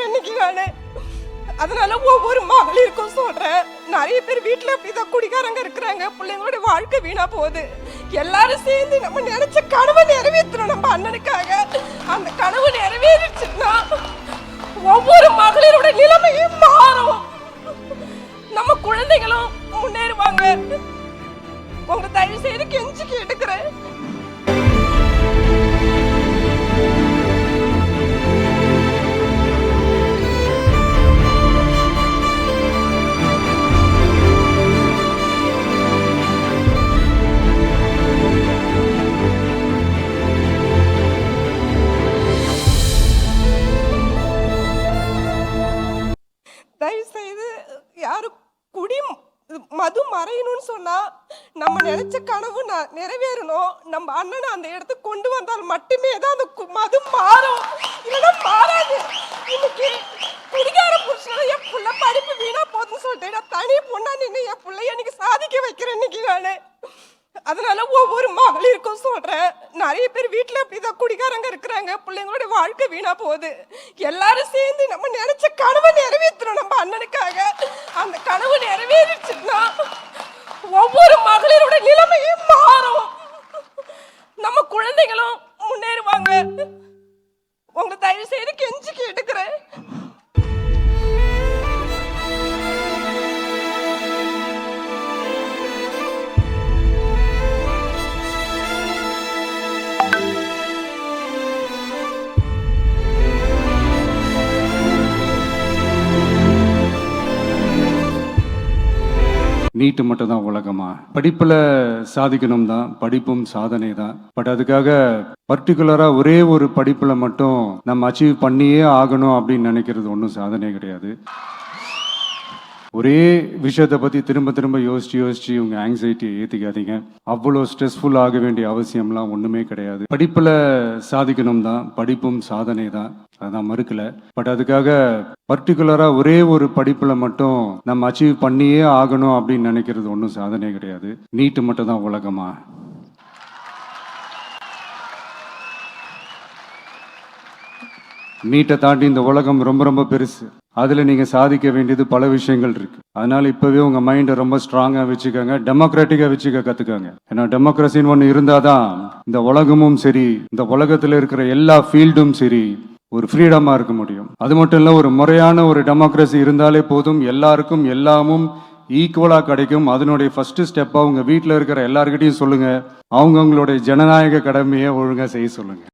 வைக்கிறேன் இன்னைக்கு நானு. அதனால ஒவ்வொரு மகளிருக்கும் சொல்றேன், நிறைய பேர் வீட்டுல அப்படிதான் குடிகாரங்க இருக்கிறாங்க, பிள்ளைங்களோட வாழ்க்கை வீணா போகுது. எல்லாரும் சேர்ந்து நம்ம நினைச்ச கனவை நிறைவேற்றணும் நம்ம அண்ணனுக்காக. அந்த கனவு நிறைவேறிச்சுன்னா ஒவ்வொரு மகளிரோட நிலைமையும் மாறும், நம்ம குழந்தைகளும் முன்னேறுவாங்க. உங்க தயவு செய்து கெஞ்சி கேட்டுக்கிறேன். தயவு செய்து யாரும் குடி மது மறையணும்னு சொன்னா நம்ம நினைச்ச கனவு நிறைவேறணும். நம்ம அண்ணனை அந்த இடத்துக்கு கொண்டு வந்தால் மட்டுமே தான் அந்த மது மாறும், இல்லைன்னா மாறாது. இன்னைக்கு குடிகார புருஷனால என் புள்ள படிப்பு வீணா போகுதுன்னு சொல்லிட்டு நான் தனி பொண்ணா நின்று என் பிள்ளைய இன்னைக்கு சாதிக்க வைக்கிறேன் இன்னைக்கு நானு. அதனால ஒவ்வொரு மகளிருக்கும் சொல்றேன், நிறைய பேர் வீட்டுல அப்படிதான் குடிகாரங்க இருக்கிறாங்க, பிள்ளைங்களோட வாழ்க்கை வீணா போகுது. எல்லாரும் சேர்ந்து நம்ம நினைச்ச கனவை நிறைவேற்றணும் நம்ம அண்ணனுக்காக. அந்த கனவு நிறைவேறிச்சுன்னா ஒவ்வொரு மகளிரோட நிலைமையும் மாறும், நம்ம குழந்தைகளும் முன்னேறுவாங்க. உங்க தயவு செய்து கெஞ்சி கேட்டுக்கிறேன். நீட்டு மட்டும் தான் உலகமா? படிப்பில் சாதிக்கணும் தான், படிப்பும் சாதனை தான். பட் அதுக்காக பர்டிகுலராக ஒரே ஒரு படிப்பில் மட்டும் நம்ம அச்சீவ் பண்ணியே ஆகணும் அப்படின்னு நினைக்கிறது ஒன்றும் சாதனை கிடையாது. ஒரே விஷயத்தை பற்றி திரும்ப திரும்ப யோசிச்சு உங்கள் ஆங்ஸைட்டியை ஏற்றிக்காதீங்க. அவ்வளோ ஸ்ட்ரெஸ்ஃபுல் ஆக வேண்டிய அவசியம்லாம் ஒன்றுமே கிடையாது. படிப்பில் சாதிக்கணும் தான், படிப்பும் சாதனை தான், அதான் மறுக்கல. பட் அதுக்காக பர்டிகுலராக ஒரே ஒரு படிப்பில் மட்டும் நம்ம அச்சீவ் பண்ணியே ஆகணும் அப்படின்னு நினைக்கிறது ஒன்றும் சாதனை கிடையாது. நீட்டு மட்டும் தான் உலகமா? நீட்டை தாண்டி இந்த உலகம் ரொம்ப ரொம்ப பெருசு. அதில் நீங்கள் சாதிக்க வேண்டியது பல விஷயங்கள் இருக்கு. அதனால இப்போவே உங்கள் மைண்டை ரொம்ப ஸ்ட்ராங்காக வச்சுக்கோங்க, டெமோக்ராட்டிக்காக வச்சுக்க கற்றுக்கோங்க. ஏன்னா டெமோக்ரஸின்னு ஒன்று இருந்தால் தான் இந்த உலகமும் சரி, இந்த உலகத்தில் இருக்கிற எல்லா ஃபீல்டும் சரி, ஒரு ஃப்ரீடமாக இருக்க முடியும். அது மட்டும் இல்லை, ஒரு முறையான ஒரு டெமோக்ரஸி இருந்தாலே போதும், எல்லாருக்கும் எல்லாமும் ஈக்குவலாக கிடைக்கும். அதனுடைய ஃபர்ஸ்ட் ஸ்டெப்பாக உங்கள் வீட்டில் இருக்கிற எல்லாருக்கிட்டையும் சொல்லுங்கள், அவங்கவுங்களுடைய ஜனநாயக கடமையை ஒழுங்காக செய்ய சொல்லுங்கள்.